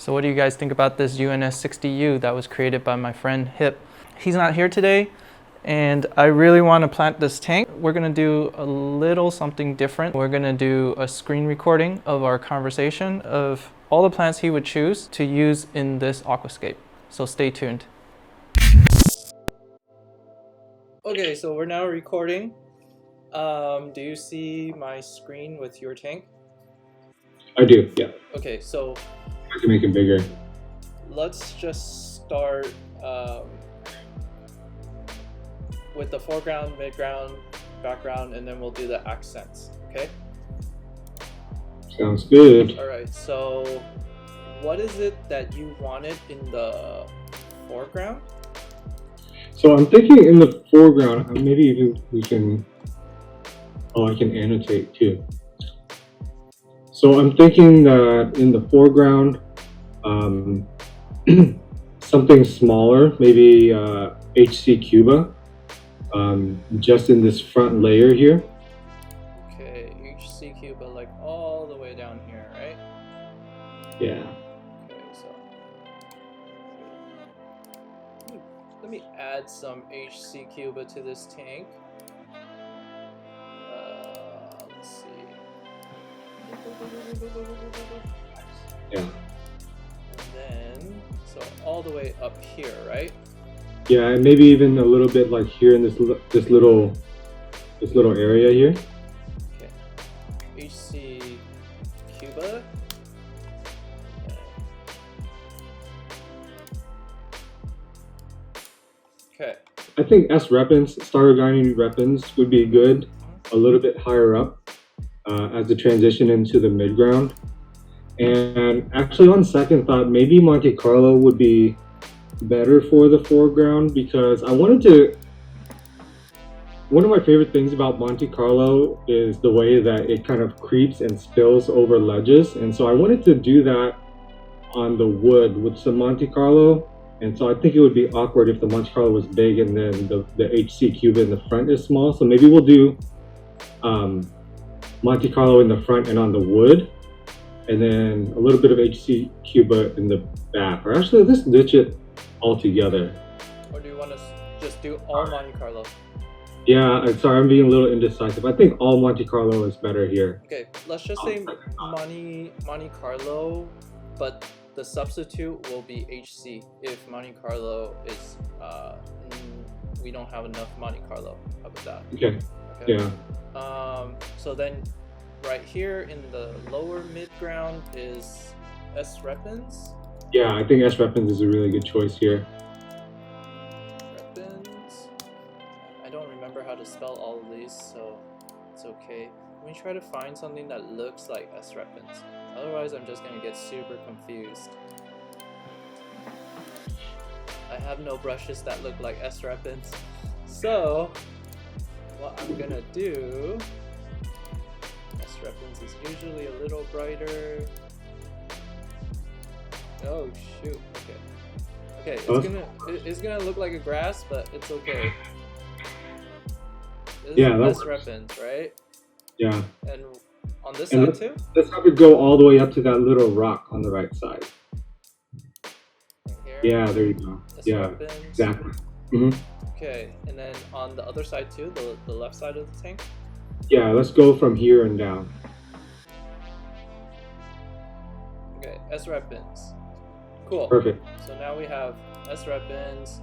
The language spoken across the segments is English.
So what do you guys think about this UNS60U that was created by my friend Hip? He's not here today, and I really want to plant this tank. We're going to do a little something different. We're going to do a screen recording of our conversation of all the plants he would choose to use in this aquascape. So stay tuned. Okay, so we're now recording. Do you see my screen with your tank? I do, yeah. Okay, so I can make it bigger. let's just start with the foreground, midground, background, and then we'll do the accents, okay? Sounds good. All right, so what is it that you wanted in the foreground? So I'm thinking in the foreground, maybe even we can, I can annotate too. So I'm thinking that in the foreground, something smaller, maybe HC Cuba, just in this front layer here. Okay, HC Cuba, like all the way down here, right? Yeah. Okay, so let me add some HC Cuba to this tank. Let's see. Yeah. And then, so all the way up here, right? Yeah, and maybe even a little bit like here in this little area here. Okay. HC Cuba. Okay. I think REPENS, STAUROGYNE REPENS would be good, a little bit higher up as the transition into the midground. And actually on second thought, maybe Monte Carlo would be better for the foreground because I wanted to, one of my favorite things about Monte Carlo is the way that it kind of creeps and spills over ledges. And so I wanted to do that on the wood with some Monte Carlo. And so I think it would be awkward if the Monte Carlo was big and then the HC Cuba in the front is small. So maybe we'll do Monte Carlo in the front and on the wood, and then a little bit of HC Cuba in the back. Or actually, let's ditch it all together. Or do you want to just do all Monte Carlo? Yeah, I'm sorry, I'm being a little indecisive. I think all Monte Carlo is better here. Okay, let's just say Monte Carlo, but the substitute will be HC if Monte Carlo is, we don't have enough Monte Carlo. How about that? Okay. Yeah. So then right here in the lower midground is REPENS. Yeah, I think REPENS is a really good choice here. REPENS. I don't remember how to spell all of these, so it's okay. Let me try to find something that looks like REPENS. Otherwise, I'm just gonna get super confused. I have no brushes that look like REPENS. So, what I'm gonna do, REPENS is usually a little brighter. Oh shoot! Okay, it's gonna look like a grass, but it's okay. This is REPENS, right? Yeah. And on this side too? Let's have it go all the way up to that little rock on the right side. Right here. Yeah, there you go. Yeah, REPENS. exactly. Mm-hmm. Okay, and then on the other side too, the left side of the tank? Yeah, let's go from here and down. Okay, REPENS. Cool. Perfect. So now we have REPENS,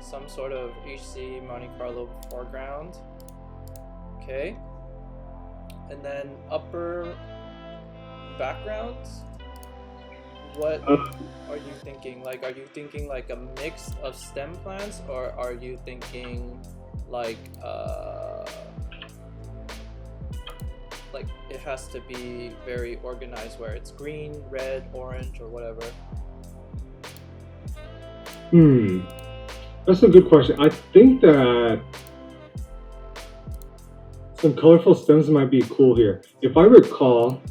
some sort of HC Monte Carlo foreground. Okay. And then upper backgrounds. What are you thinking? Like, are you thinking like a mix of stem plants, or are you thinking like it has to be very organized where it's green, red, orange, or whatever? That's a good question. I think that some colorful stems might be cool here. If I recall,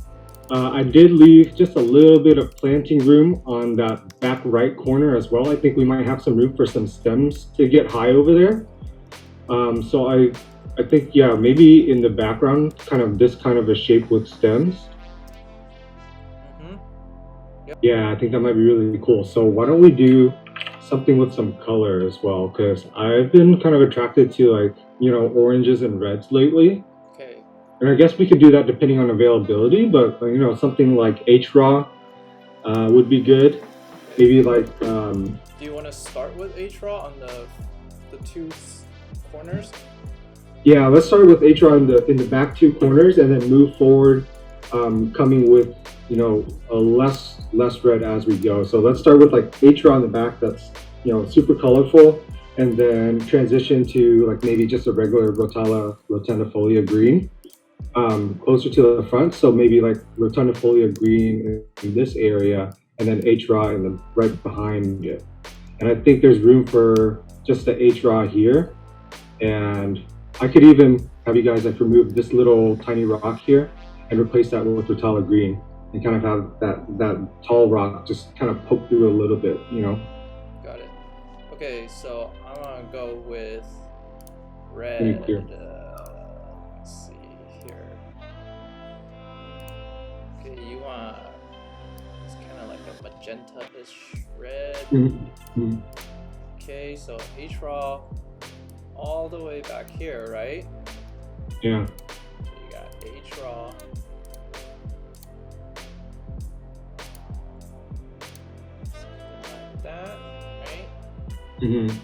I did leave just a little bit of planting room on that back right corner as well. I think we might have some room for some stems to get high over there. So I think, yeah, maybe in the background, kind of this kind of a shape with stems. Yeah, I think that might be really cool. So why don't we do something with some color as well? Because I've been kind of attracted to, like, you know, oranges and reds lately. Okay. And I guess we could do that depending on availability, but you know, something like HRAW would be good. Maybe like. Do you want to start with HRAW on the two corners? Yeah, let's start with HRAW in the back two corners, and then move forward, coming with, you know, a less red as we go. So let's start with like HRAW on the back that's, you know, super colorful, and then transition to like maybe just a regular ROTALA rotundifolia green. Closer to the front, so maybe like rotundifolia green in this area, and then HRAW in the right behind it. And I think there's room for just the HRAW here, and I could even have you guys like remove this little tiny rock here and replace that with ROTALA green, and kind of have that tall rock just kind of poke through a little bit, you know. Got it. Okay, so I'm gonna go with red. Let's see here. Okay, you want it's kind of like a magenta-ish red. Mm-hmm. Okay, so HRAW all the way back here, right? Yeah. So you got HRAW. Something like that, right? Mm-hmm.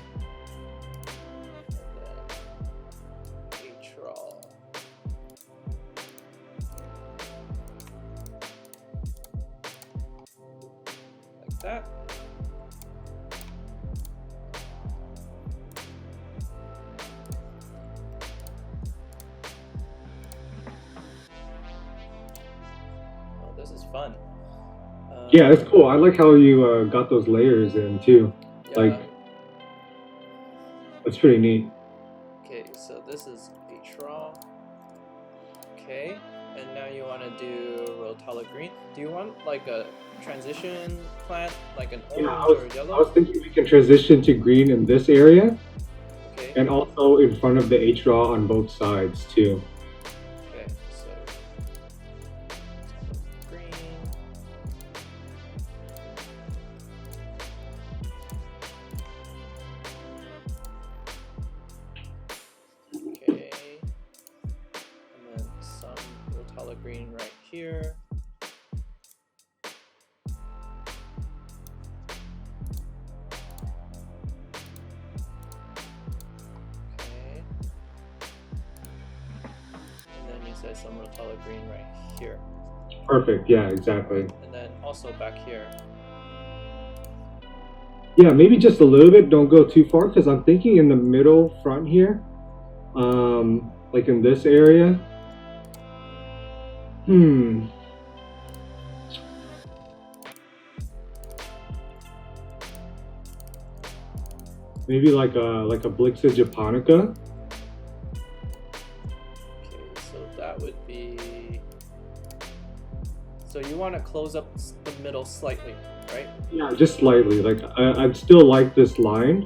That. Oh, this is fun. Yeah, it's cool. I like how you got those layers in too. Yeah. Like, that's pretty neat. Okay, so this is HRAW. Okay, and now you want to do ROTALA green. Do you want like a transition plant, like an orange or yellow? I was thinking we can transition to green in this area. Okay. And also in front of the HRAW on both sides too. Okay, so green. Okay, and then some ROTALA green right here. Some ROTALA green right here. Perfect, yeah, exactly. And then also back here. Yeah, maybe just a little bit, don't go too far, because I'm thinking in the middle front here, like in this area. Maybe like a Blixa japonica. Would be, so you want to close up the middle slightly, right? Yeah, just slightly. Like I'd still like this line,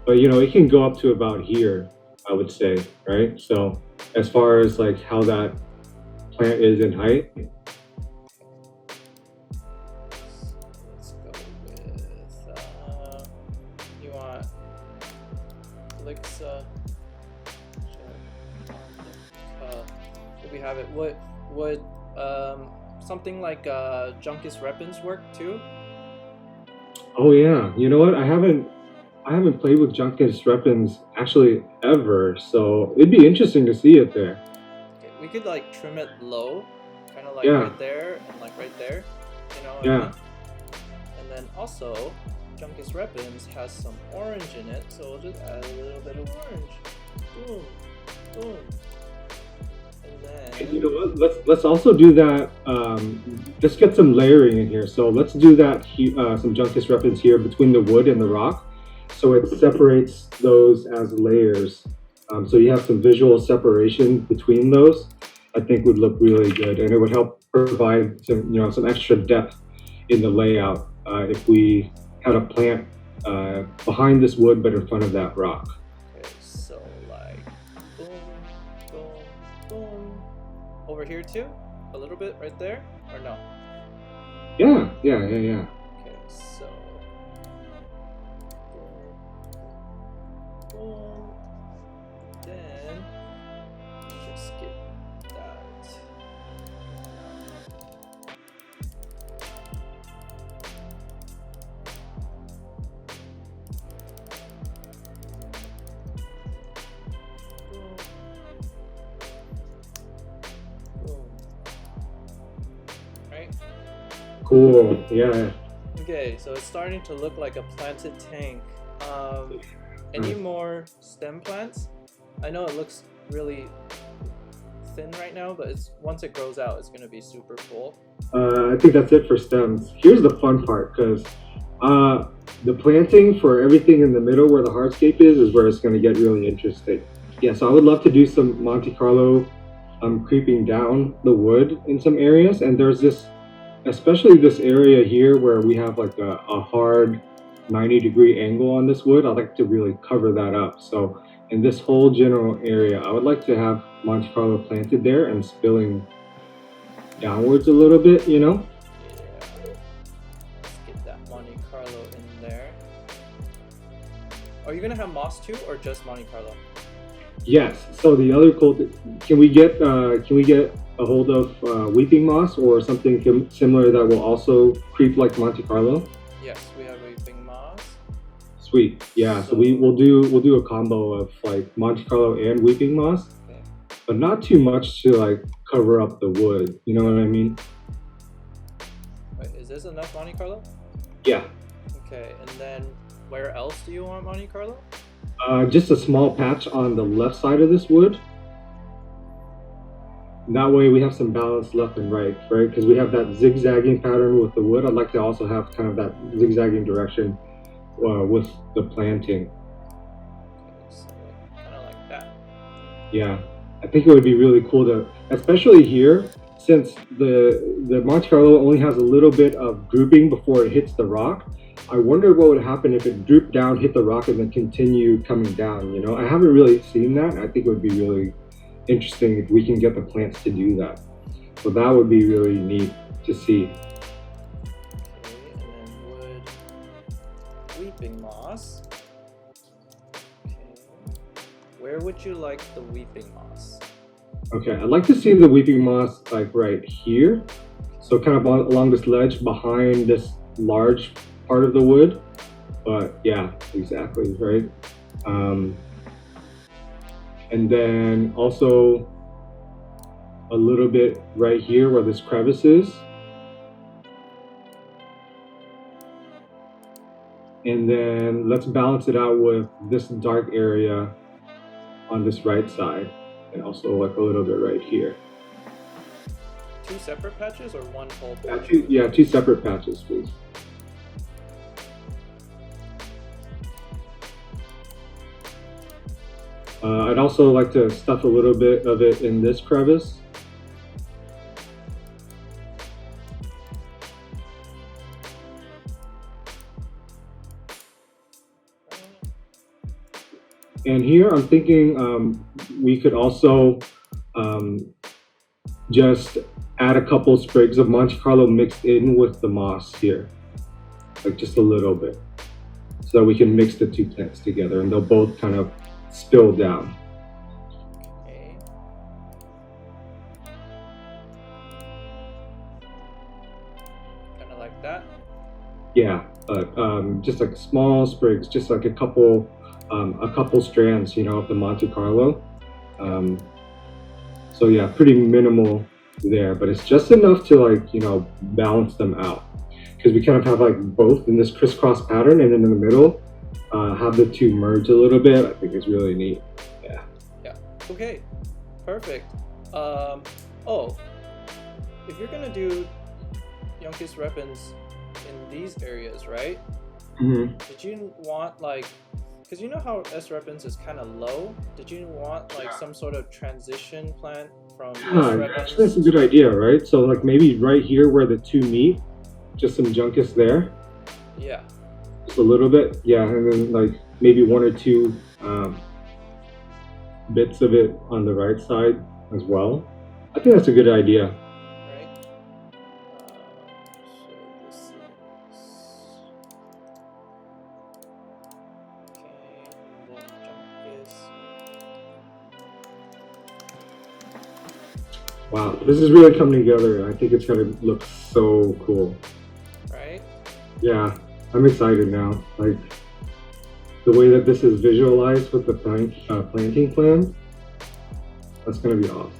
but you know, it can go up to about here, I would say, right? So as far as like how that plant is in height. Let's go with you want Blixa. We have it. Would something like JUNCUS REPENS work too? Oh yeah, you know what? I haven't played with JUNCUS REPENS actually ever, so it'd be interesting to see it there. Okay, we could like trim it low, kind of like right there and like right there, you know. Yeah. I mean? And then also, JUNCUS REPENS has some orange in it, so we'll just add a little bit of orange. Boom, boom. And you know what? Let's also do that. Let's get some layering in here. So let's do that. Some JUNCUS REPENS here between the wood and the rock, so it separates those as layers. So you have some visual separation between those. I think would look really good, and it would help provide some, you know, some extra depth in the layout if we had a plant behind this wood but in front of that rock. Over here too? A little bit right there? Or no? Yeah. Okay, so boom. Then just get that. Boom. Boom. Right? Cool. Yeah. Okay, so it's starting to look like a planted tank. Any more stem plants? I know it looks really thin right now, but once it grows out, it's going to be super full. I think that's it for stems. Here's the fun part, because the planting for everything in the middle where the hardscape is where it's going to get really interesting. Yeah, so I would love to do some Monte Carlo creeping down the wood in some areas, and there's this, especially this area here where we have like a hard 90-degree angle on this wood. I'd like to really cover that up. So in this whole general area, I would like to have Monte Carlo planted there and spilling downwards a little bit, you know? Yeah. Let's get that Monte Carlo in there. Are you gonna have moss too, or just Monte Carlo? Yes. So the other cool thing, can we get a hold of weeping moss or something similar that will also creep like Monte Carlo? Yes, we have weeping moss. Sweet. Yeah. So we'll do a combo of like Monte Carlo and weeping moss, Okay. but not too much to like cover up the wood. You know what I mean? Wait, is this enough Monte Carlo? Yeah. Okay, and then where else do you want Monte Carlo? Just a small patch on the left side of this wood. And that way we have some balance left and right? Because we have that zigzagging pattern with the wood. I'd like to also have kind of that zigzagging direction with the planting. Okay, so kind of like that. Yeah, I think it would be really cool to, especially here, since the Monte Carlo only has a little bit of drooping before it hits the rock. I wonder what would happen if it drooped down, hit the rock, and then continued coming down, you know? I haven't really seen that. I think it would be really interesting if we can get the plants to do that. So that would be really neat to see. Okay, and then wood, weeping moss. Okay, where would you like the weeping moss? Okay, I'd like to see the weeping moss like right here. So kind of along this ledge behind this large part of the wood. But yeah, exactly, right? And then also a little bit right here where this crevice is. And then let's balance it out with this dark area on this right side. And also like a little bit right here. Two separate patches or one whole patch? Two separate patches, please. I'd also like to stuff a little bit of it in this crevice. And here I'm thinking we could also just add a couple sprigs of Monte Carlo mixed in with the moss here, like just a little bit, so that we can mix the two plants together and they'll both kind of spill down. Okay. Kind of like that? Yeah, but just like small sprigs, just like a couple strands, you know, of the Monte Carlo. So yeah, pretty minimal there, but it's just enough to like, you know, balance them out. Because we kind of have like both in this crisscross pattern, and then in the middle, have the two merge a little bit. I think it's really neat. Yeah. Yeah. Okay. Perfect. Oh, if you're gonna do JUNCUS repens in these areas, right? Mm-hmm. Did you want like, because you know how S repens is kind of low? Did you want like some sort of transition plant from S repens? Actually, that's a good idea, right? So like maybe right here where the two meet, just some JUNCUS there. Yeah. Just a little bit, yeah, and then like maybe one or two bits of it on the right side as well. I think that's a good idea. Right. So Wow, this is really coming together. I think it's gonna look so cool. Right? Yeah, I'm excited now. Like the way that this is visualized with the planting plan, that's gonna be awesome.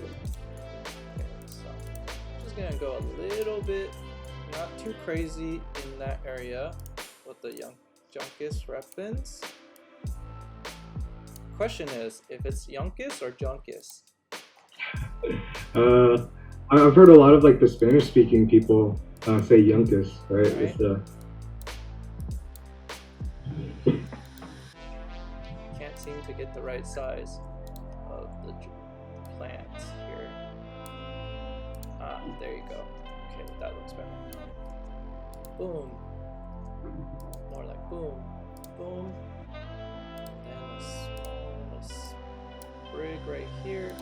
Okay, so I'm just gonna go a little bit, not too crazy in that area with the JUNCUS repens. Question is, if it's JUNCUS or JUNCUS? I've heard a lot of like the Spanish speaking people say JUNCUS, right? Right. It's Can't seem to get the right size of the plant here. Ah, there you go. Okay, that looks better. Boom. More like boom, boom. And a small sprig right here.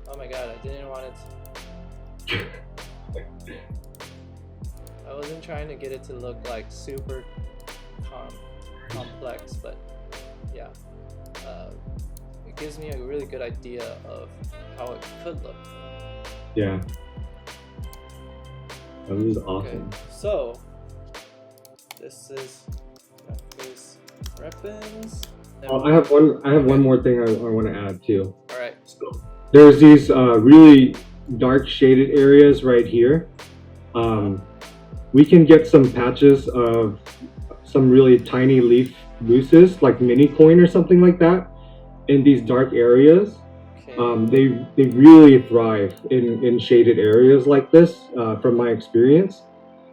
Oh my god, I didn't want it to... I wasn't trying to get it to look like super complex, but yeah. It gives me a really good idea of how it could look. yeah. This is awesome. Okay, so this is repens. Oh, I have one more thing I want to add too. All right. So there's these really dark shaded areas right here. We can get some patches of some really tiny leaf mousses, like mini coin or something like that, in these dark areas. Okay. They really thrive in shaded areas like this, from my experience.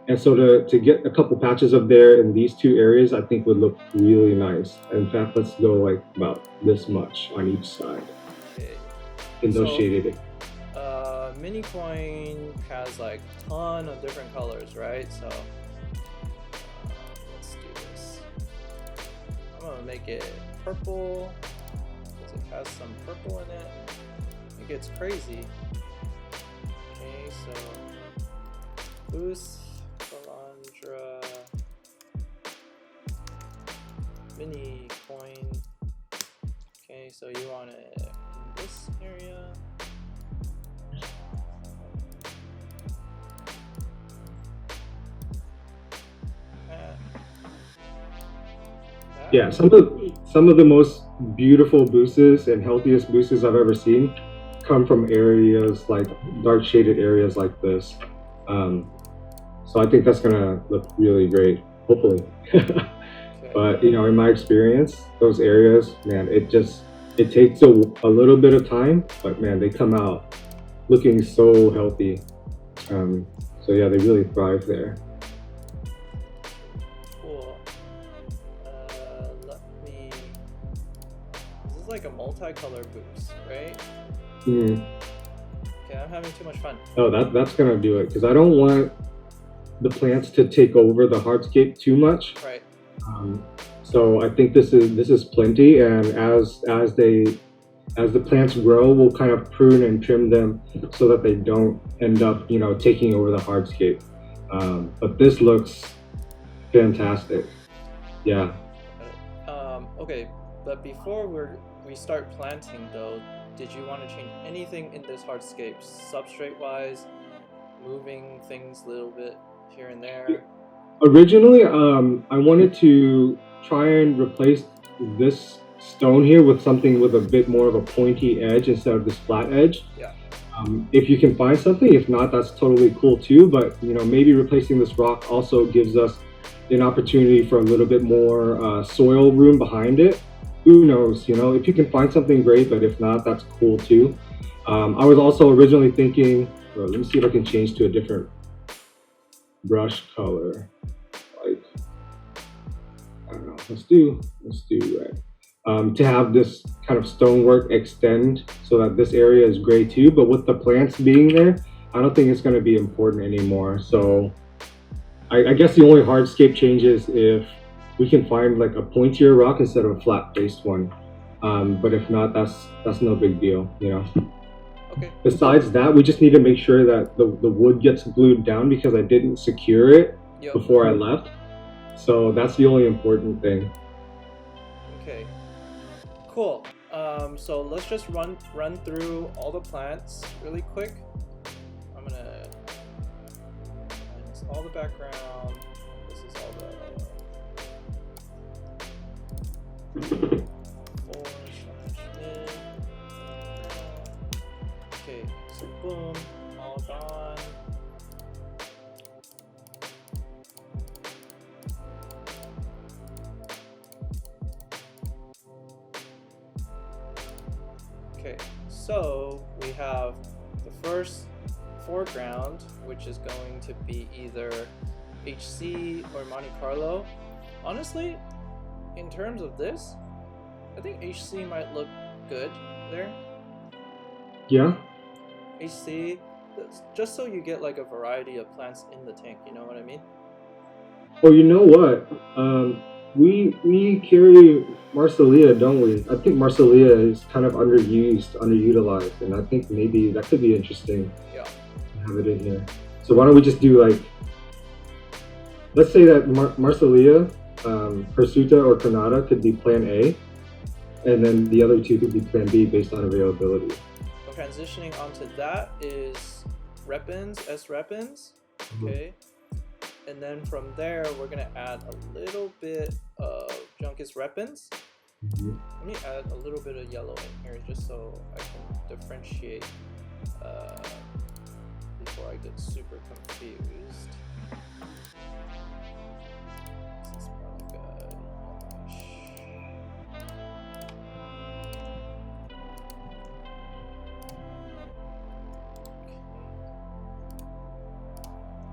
And so to get a couple patches of there in these two areas, I think would look really nice. In fact, let's go like about this much on each side Okay. in those So, shaded. mini coin has like a ton of different colors, right? So let's do this. I'm gonna make it purple because it has some purple in it. It gets crazy. Okay, so boost, Calandra, mini coin. Okay, so you want it in this area. Yeah, some of the most beautiful boosters and healthiest boosters I've ever seen come from areas like dark shaded areas like this. So I think that's gonna look really great, hopefully. Okay. But you know, in my experience, those areas, man, it takes a little bit of time, but man, they come out looking so healthy. So yeah, they really thrive there. Cool. Let me. This is like a multicolor boost, right? Mm. Okay, I'm having too much fun. Oh, that's gonna do it, because I don't want the plants to take over the hardscape too much. Right. So I think this is plenty, and as the plants grow, we'll kind of prune and trim them so that they don't end up, you know, taking over the hardscape. But this looks fantastic. Yeah. Okay, but before we start planting though, did you want to change anything in this hardscape, substrate wise, moving things a little bit here and there? Originally, I wanted to try and replace this stone here with something with a bit more of a pointy edge instead of this flat edge. Yeah. If you can find something, if not, that's totally cool too. But you know, maybe replacing this rock also gives us an opportunity for a little bit more soil room behind it. Who knows? You know, if you can find something, great. But if not, that's cool too. I was also originally thinking, well, let me see if I can change to a different brush color. Like, I don't know. Let's do red. To have this kind of stonework extend so that this area is gray too, but with the plants being there, I don't think it's going to be important anymore. So I guess the only hardscape changes if we can find like a pointier rock instead of a flat-faced one. But if not, that's no big deal, you know. Okay. Besides that, we just need to make sure that the wood gets glued down because I didn't secure it before I left. So that's the only important thing. Okay. Cool. So let's just run through all the plants really quick. I'm gonna minus all the background. This is all the 4/mid. Okay, so boom, all gone. Okay, so we have the first foreground, which is going to be either HC or Monte Carlo. Honestly, in terms of this, I think HC might look good there. Yeah. HC, just so you get like a variety of plants in the tank, you know what I mean? Oh, you know what? We carry MARSILEA, don't we? I think MARSILEA is kind of underutilized, and I think maybe that could be interesting. Yeah. To have it in here. So why don't we just do like, let's say that MARSILEA, HIRSUTA or Granada could be Plan A, and then the other two could be Plan B based on availability. Transitioning onto that is REPENS, REPENS. Okay. And then from there, we're gonna add a little bit of JUNCUS REPENS. Let me add a little bit of yellow in here just so I can differentiate before I get super confused. This is probably good.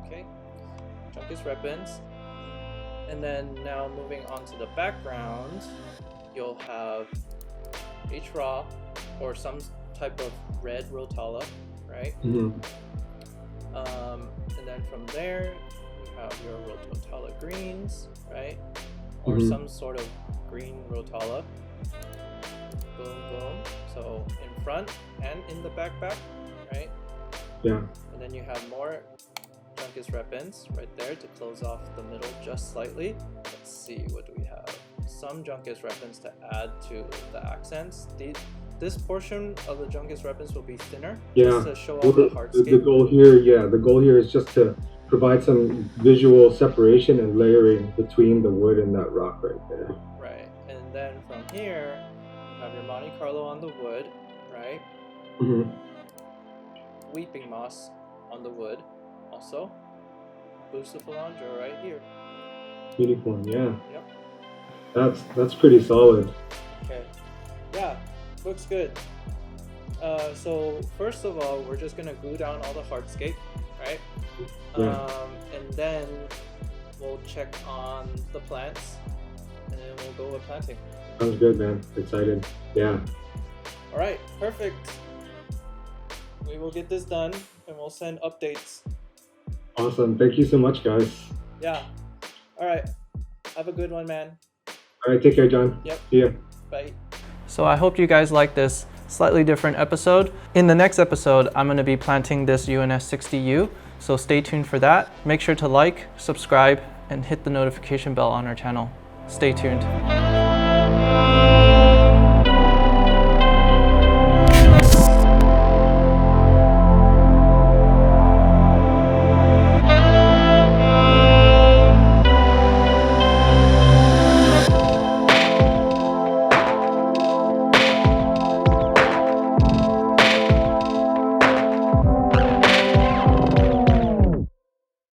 Okay. JUNCUS REPENS, and then now moving on to the background, you'll have HRAW or some type of red ROTALA, right? And then from there you have your ROTALA greens, right? Or some sort of green ROTALA. Boom, boom. So in front and in the back, right? Yeah. And then you have more JUNCUS REPENS right there to close off the middle just slightly. Let's see, what do we have? Some JUNCUS REPENS to add to the accents. This portion of the JUNCUS REPENS will be thinner, just to show off the hardscape. The goal here is just to provide some visual separation and layering between the wood and that rock right there. Right, and then from here, you have your Monte Carlo on the wood, right? Weeping moss on the wood. Also, Bucephalandra right here. Beautiful, yeah. Yep. That's pretty solid. Okay. Yeah, looks good. So first of all, we're just gonna glue down all the hardscape, right? Yeah. And then we'll check on the plants, and then we'll go with planting. Sounds good, man. Excited. Yeah. All right, perfect. We will get this done, and we'll send updates. Awesome. Thank you so much, guys. Yeah. All right. Have a good one, man. All right. Take care, John. Yep. See ya. Bye. So I hope you guys like this slightly different episode. In the next episode, I'm going to be planting this UNS60U. So stay tuned for that. Make sure to like, subscribe, and hit the notification bell on our channel. Stay tuned.